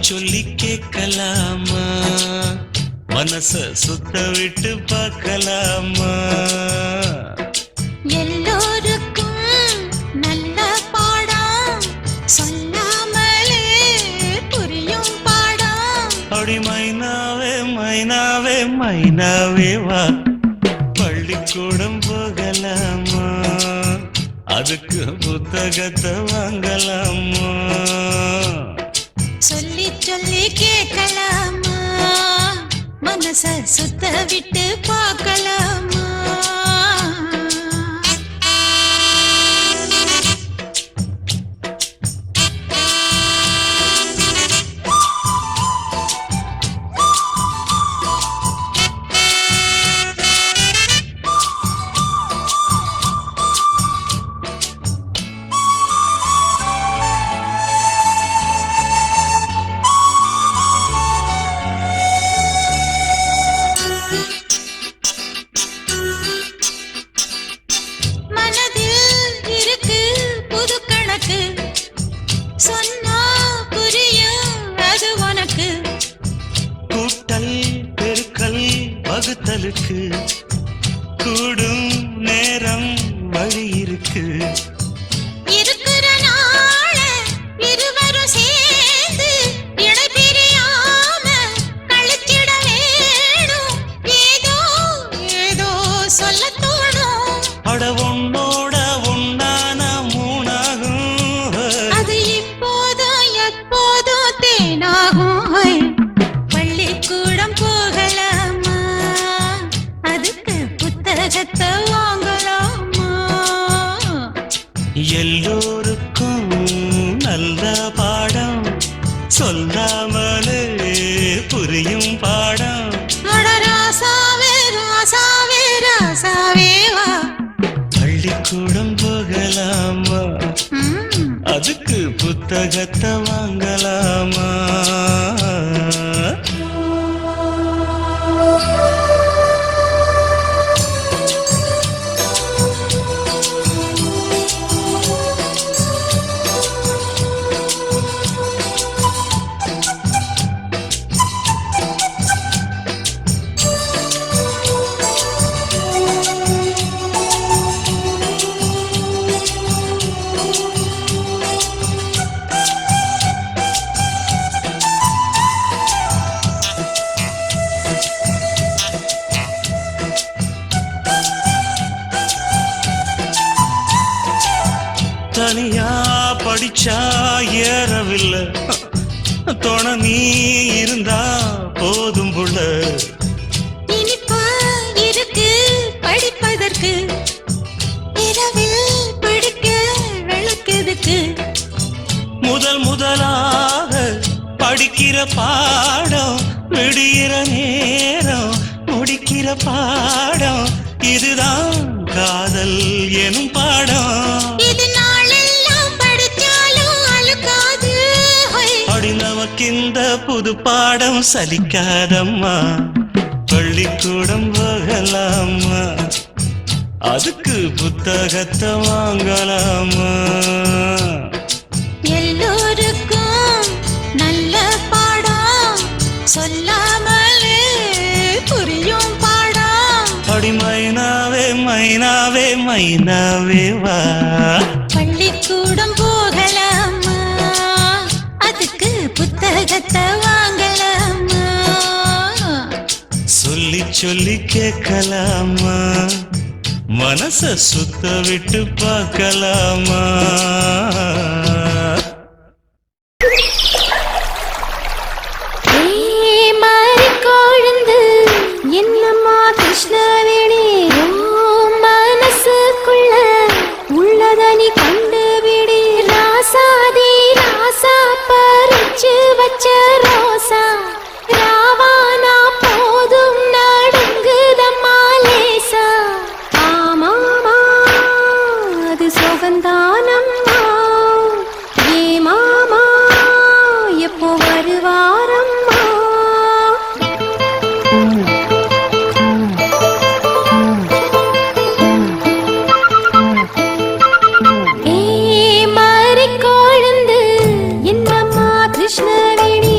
சொல்லி கேட்கலாமா, மனச சுத்த விட்டு பார்க்கலாமா. எல்லோருக்கும் நல்ல பாடம், சொல்லாமலே புரியும் பாடம். அப்படி மைனாவே மைனாவே மைனாவே வா, பள்ளிக்கூடம் போகலாமா, அதுக்கு புத்தகத்தை வாங்கலாமா. சொல்லி சொல்லி கேட்கலாமா, மனச சுத்த விட்டு பார்க்கலாமா. சொன்னா புரியும் அது உனக்கு, கூட்டல் பெருக்கல் வகுத்தலுக்கு கூடும் நேரம் வழி இருக்கு. இருக்கிற நாள இருவரும் சேர்ந்து இடைபிரியாம கழிச்சிட வேணும், ஏதோ ஏதோ சொல்ல தோணும். அட உன்னோட உன்னான மூணாகும், அது இப்போதும் எப்போதும் தேனாகும். பள்ளிக்கூடம் போகலாமா, அதுக்கு புத்தகத்தை வாங்கலாமா. எல்லோருக்கும் நல்ல பாடம், சொல்லாமலே புரியும் பாடம். அட ராசாவே ராசாவே ராசாவே வா, பள்ளிக்கூடம் போகலாமா, அதுக்கு புத்தகத்தை வாங்கலாமா. தனியா படிச்சா ஏறவில்லை, துணை நீ இருந்தா போதும் புள்ள. இனிப்பா இருக்கு படிப்பதற்கு, இரவில் படிக்க விளக்குதுக்கு. முதலாக படிக்கிற பாடம், விடுகிற நேரம் முடிக்கிற பாடம், இதுதான் காதல் எனும் பாடம். இது நாளெல்லாம் படிச்சாலும் அழுக்காது. அடி நமக்கு இந்த புது பாடம் சலிக்காதம்மா, பள்ளிக்கூடம் போகலாமா, அதுக்கு புத்தகத்தை வாங்கலாமா. எல்லோருக்கும் நல்ல பாடம், சொல்லாமலே புரியும் பாடம். அடி மைனாவே மைனாவே மைனாவே வா, பள்ளிக்கூடம் போகலாமா, அதுக்கு புத்தகத்தை வாங்கலாமா. சொல்லி சொல்லி கேட்கலாமா, மனச சுத்த விட்டு பார்க்கலாமா. என்னம்மா கிருஷ்ணவேணி, மனசுக்குள்ள உள்ளதனி கண்டுபிடி. ராசாதி ராசா பறிச்சு வச்ச ரோசா, ராவானா போதும் நடுங்குதம்மா லேசா. ஆமாமா அது சுகந்தானம்மா, ஏ மாமா எப்போ வருவாரம்மா. கிருஷ்ணவேணி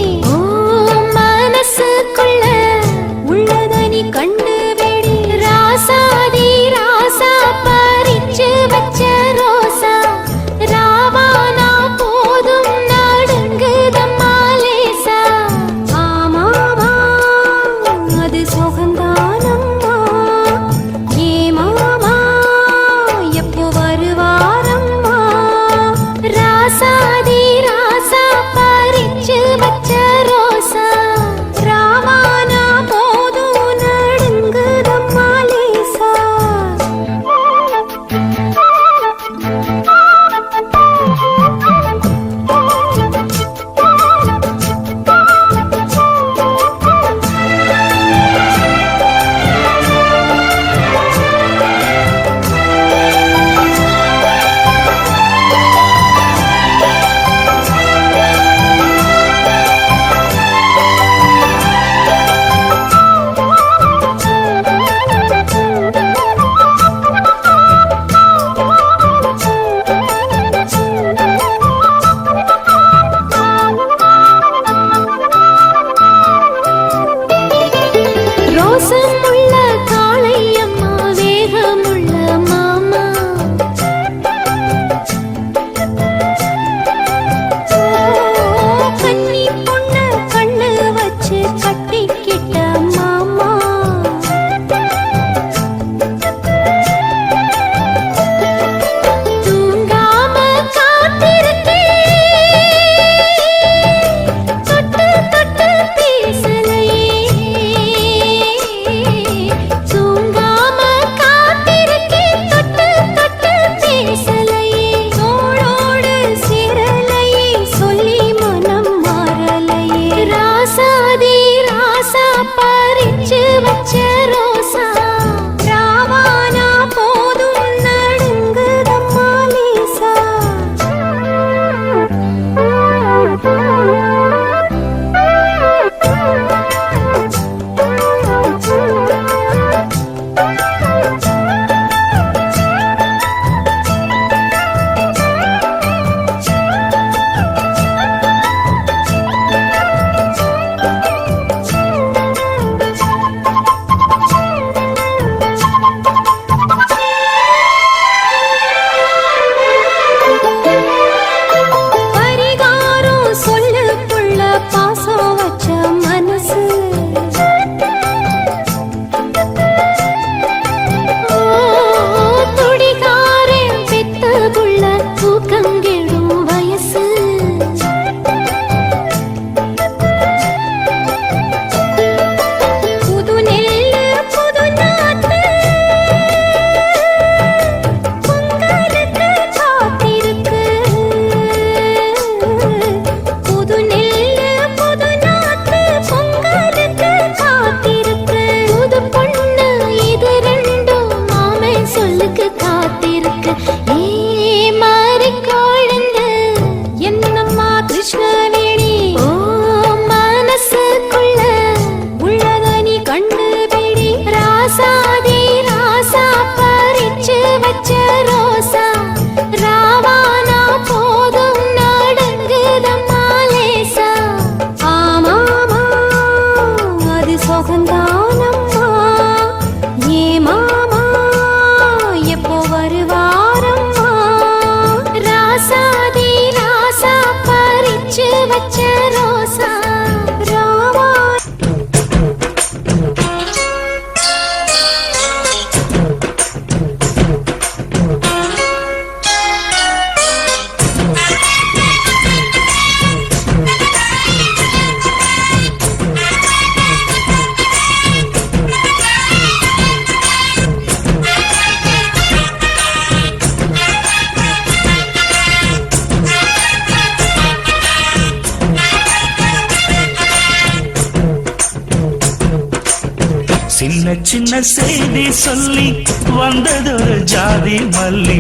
கண்டுபிடி ராசாதி ராசா பறிச்சு வச்ச ரோசா ராவானா போதும் நடுங்குதம்மா லேசா ஆமாமா அது சொகந்தானம்மா ஏ மாமா எப்போ வருவாரம்மா ராசாதி ராசா பறிச்சு வச்ச ரோசா ராவா சின்ன சின்ன செய்தி சொல்லி வந்ததொரு ஜாதி மல்லி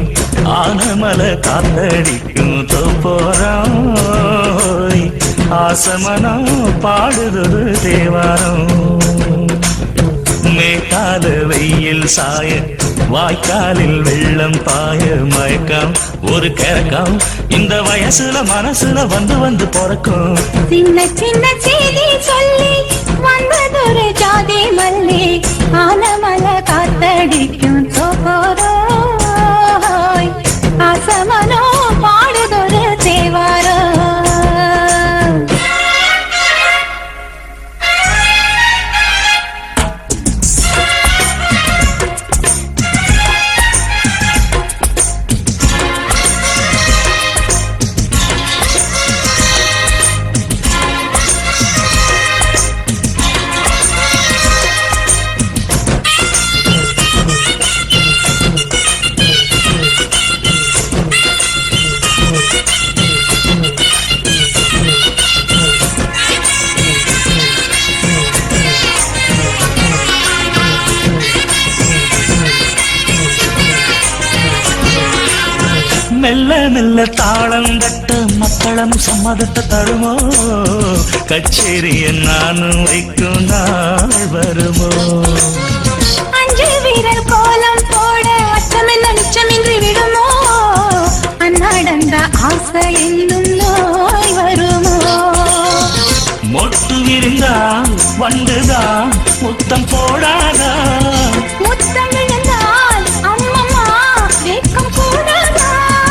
ஆனமலை காத்தடிக்கும் தோப்போரம் ஆசமனம் பாடுதொரு தேவாரம் மேற்கால வெயில் சாய வாய்க்காலில் வெள்ளம் பாய மயக்கம் ஒரு கிறக்கம் இந்த வயசுல மனசுல வந்து வந்து பிறக்கும் சின்ன சின்ன செய்தி சொல்லி வந்ததொரு ஜாதி மல்லி ஆனமல காத்தடிக்கும் தோப்போரோய் ஆசமனோ பாடுதொரு தேவாரோ மெல்ல மெல்ல தாளம் தட்ட மக்களும் சம்மதத்தை தருமோ கச்சேரிய நானும் வைக்கும் நாள் வருமோ அஞ்சு வீரர் கோலம் போட அச்சமென்ன நிச்சமின்றி விடுமோ அந்நாடந்த ஆசை என்னும் நோய் வருமோ மொட்டு விரிந்தால் வண்டுதான் முத்தம் போடாதா முத்தம் விழுந்தால் அம்மம்மா வேக்கம் கூடாதா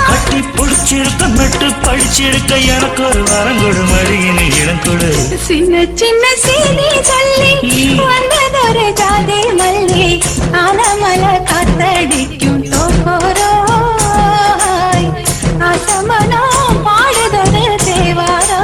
கட்டி பிடிச்சிருக்க மெட்டு படிச்சிருக்க எனக்கு ஒரு வரம் கொடு மடியினை இடம் கொடு சின்ன சின்ன செய்தி சொல்லி வந்ததொரு ஜாதி மல்லி ஆனமல காத்தடிக்கும் தோப்போரோய் ஆசமனோ பாடுதொரு தேவாரோ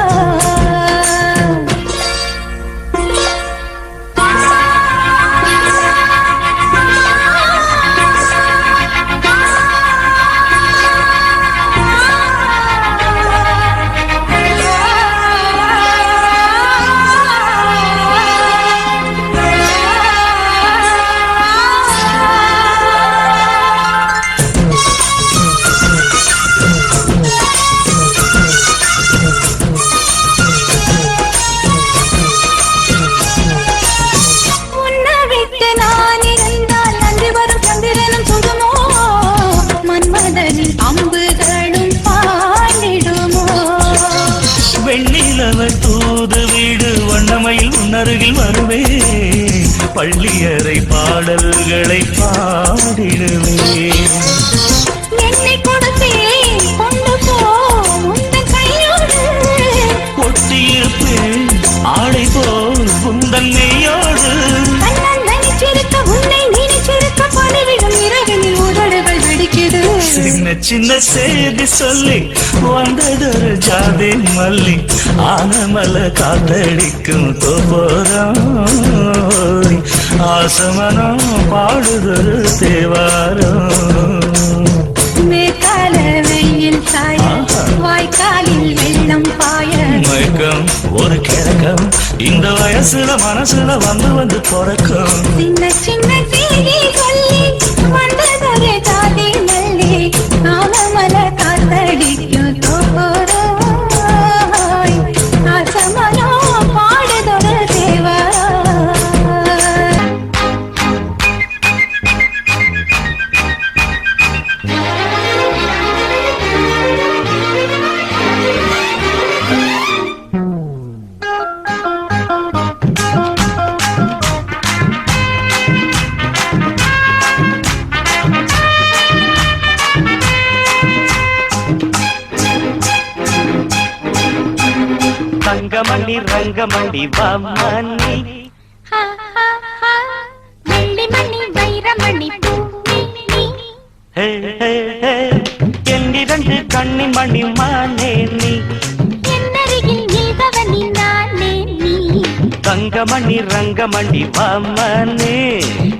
தூது வீடு வண்ணமையில் உன்னருகில் வருவே பள்ளியறை பாடல்களை பாடிடுவே என்னை கொடுத்தே கொண்டு போ உந்தன் கையோடு ஒட்டியிருப்பேன் ஆடை போல் உந்தன் நெய்யோடு நினைச்சிருக்க உன்னை நினைச்சிருக்க பணிவிடும் இரவினில் உதடுகள் வெடிக்குது சின்ன சின்ன செய்தி சொல்லி வந்ததொரு ஜாதி மல்லி ஆனமல காத்தடிக்கும் தோப்போரம் ஆசமனம் பாடுதொரு தேவாரம் மேற்கால வெயில் சாய வாய்க்காலில் வெள்ளம் பாய மயக்கம் ஒரு கிறக்கம் இந்த வயசுல மனசுல வந்து வந்து பிறக்கும் சின்ன சின்ன செய்தி சொல்லி வந்ததொரு ஜாதி மல்லி ஆனமல காத்தடிக்கும் தோப்போரோய் ஆசமனோ பாடுதொரு தேவாரோ ரங்கமணி வாமணி ஹா, ஹா, ஹா. வெள்ளிமணி வைரமணி பூமி நீ. ஹே, ஹே, ஹே. என்னிரண்டு கண்ணின் மணி மானே நீ என்னருகில் நில்பவனி நானே நீ. தங்கமணி ரங்கமணி வாமணி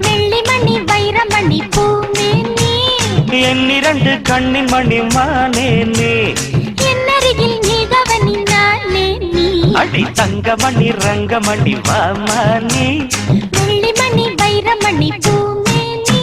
வெள்ளிமணி வைரமணி பூமி நீ. என்னிரண்டு கண்ணின் மணி மானே நீ என்னருகில் நில்பவனி நானே நீ. அடி தங்கமணி ரங்கமணி வாமணி வெள்ளிமணி வைரமணி பூமி நீ.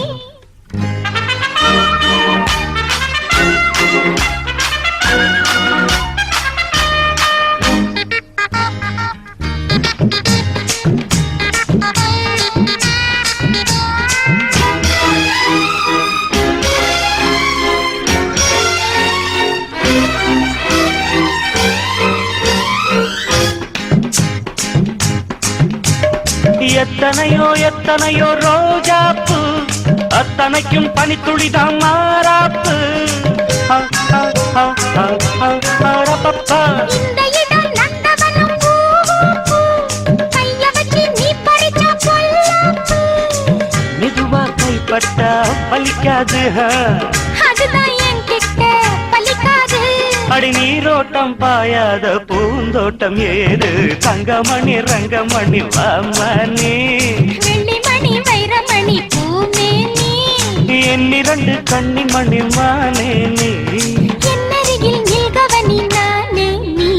எத்தனையோ எத்தனையோ ரோஜாப்பு அத்தனைக்கும் பனித்துளிதான் மாறாப்பு ஆ, ஆ, ஆ, ஆ, ஆ, ஆரப்பப்பா. இந்த இடம் நந்தவனம் பூ. கைய வச்சு நீ பறிச்சா பொல்லாப்பு. மெதுவா கைப்பட்டா பலிக்காது அதுதான் என் கிட்ட பலிக்காது. அடி நீரோட்டம் பாயாத பூந்தோட்டம் ஏது தங்கமணி ரங்கமணி வாமணி வெள்ளிமணி வைரமணி பூமே நீ. என்னிரண்டு கண்ணின் மணி மானே நீ என்னருகில் நில்கவனி நானே நீ.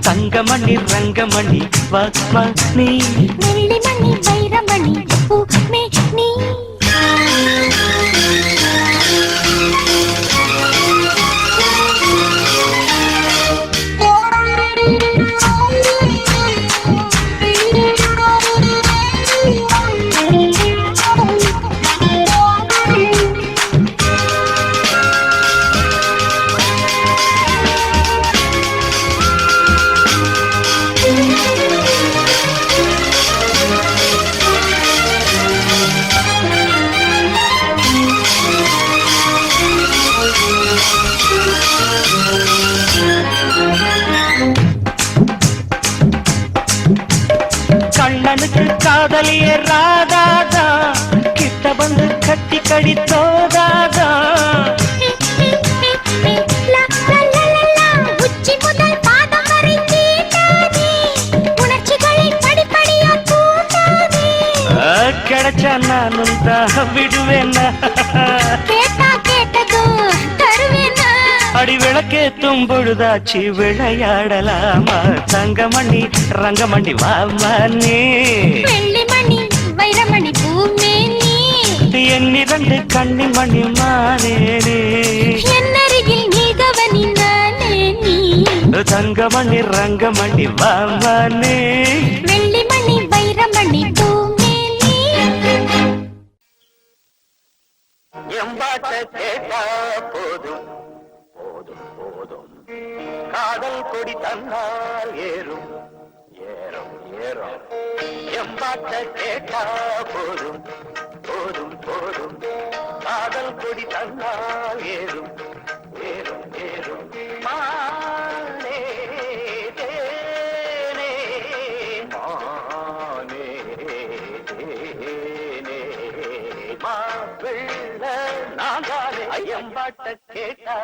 தங்கமணி ரங்கமணி வாமணி வெள்ளிமணி வைரமணி பூமே நீ. கண்ணனுக்கு காதலிய ராதாதா கிட்ட வந்து கட்டி கடித்தோதாதா உச்சி முதல் பாதம் வரை தீட்டாதே. உணர்ச்சிகளை படிப்படியா கூட்டாதே. கிடைச்சா நானும் தான் விடுவேன் கேட்டா கேட்டதும் தருவேனா. அடி விளக்கேத்தும் பொழுதாச்சு விளையாடலாமா தங்கமணி ரங்கமணி வாமணி வெள்ளிமணி வைரமணி பூமே நீ. என்னிரண்டு கண்ணின் மணி மானே நீ என்னருகில் நில்கவனி நானே நீ. தங்கமணி ரங்கமணி வாமணி வெள்ளிமணி வைரமணி பூமே நீ. எம்பாட்ட கேட்டா போதும் போதும் போதும் காதல் கொடி தன்னால் ஏறும் ஏறும் ஏறும் எம்பாட்ட கேட்டா போதும் போதும் போதும் காதல் கொடி தன்னால் ஏறும் ஏறும் ஏறும் மானே தேனே மானே தேனே மாப்பிள்ள நாங்காலே ஐயம்பாட்ட கேட்டா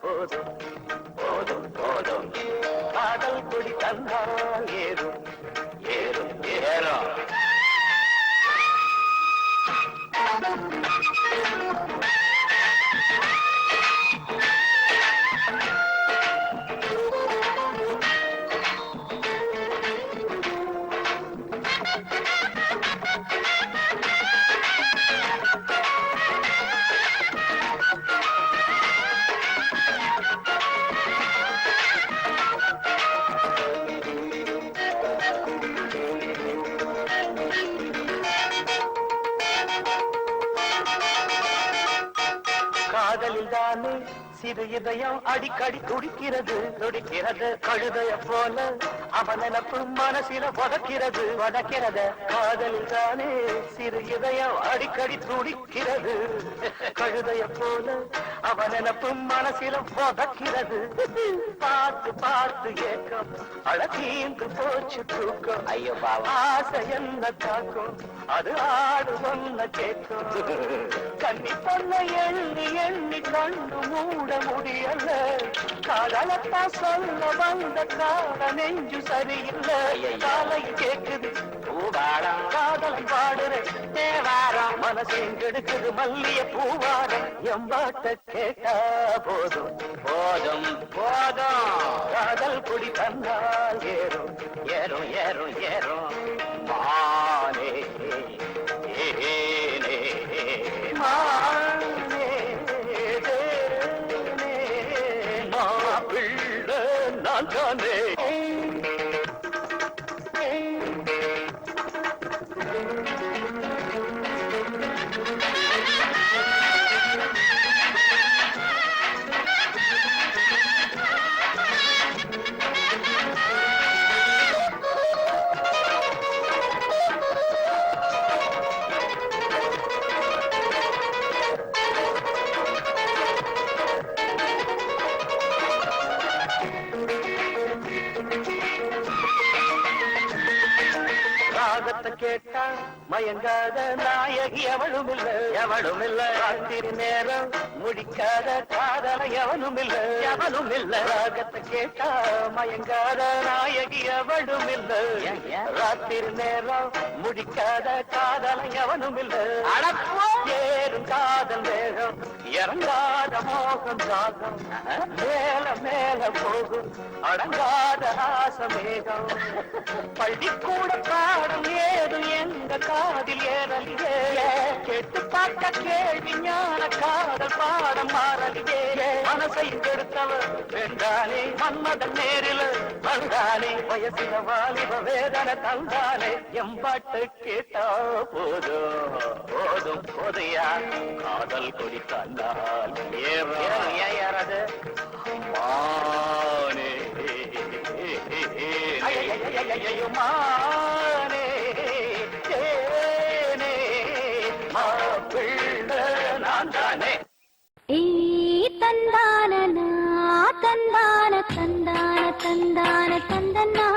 போதும் போதும் போதும் காதல் கொடி தன்னால் ஏறும் ஏறும் ஏறும் காதலில் தானே சிறு இதயம் அடிக்கடி துடிக்கிறது துடிக்கிறது கழுதைய போல அவன் நினப்பு மனசில வதக்கிறது காதலில் தானே சிறு இதயம் அடிக்கடி துடிக்கிறது கழுதைய போல அவன் நினப்பு மனசில வதக்கிறது பார்த்து பார்த்து ஏக்கம் அழகீந்து போச்சு தூக்கம் ஐயோ ஆசை என்ன தாக்கும் அது ஆடு ஒன்ன கேட்கும் கண்ணி பொண்ண எண்ணி எண்ணி கண்டு மூட முடியல காதலத்தா சொல்ல வந்த கால நெஞ்சு சரியில்லை காலை கேக்குது காதல் பாடுற தேவாரம் மனசையும் கெடுக்குது மல்லிய பூவாரம் எம்பாட்ட கேட்டா போதும் போதும் போதும் காதல் குடி தந்தால் ஏறும் ஏறும் ஏறும் ஏறும் மானே ஏனே மானே தேனே மாப்பிள்ளை நான் தானே ராகத்தை கேட்டா மயங்காத நாயகி எவளும் இல்ல ராத்திரி நேரம் முடிக்காத காதல எவனும் இல்ல ராகத்தை கேட்டா மயங்காத நாயகி எவளும் இல்ல ராத்திரி நேரம் முடிக்காத காதல எவனும் இல்ல ஏறும் காதல் வேகம் இறங்காத மோகம் ராகம் மேல மேல போகும் அடங்காத ஆசமேகம் பள்ளிக்கூட பாடம் ஏதும் எங்க காதில் ஏறலியே கேட்டு பார்க்க கேள்வி ஞான காதல் பாடம் மாறலியே மனசை கெடுத்தவர் வென்றானே மன்மதன் நேரில் வந்தானே வயசில வாலிப வேதனை தந்தானே எம்பாட்டு கேட்டா போதும் போதும் போதையா காதல் கொடி தந்தால் ஏறது மானே மானே தேனே மாப்பிள்ளை நான் தானே தந்தான தந்தான தந்தான தந்தான தந்தனா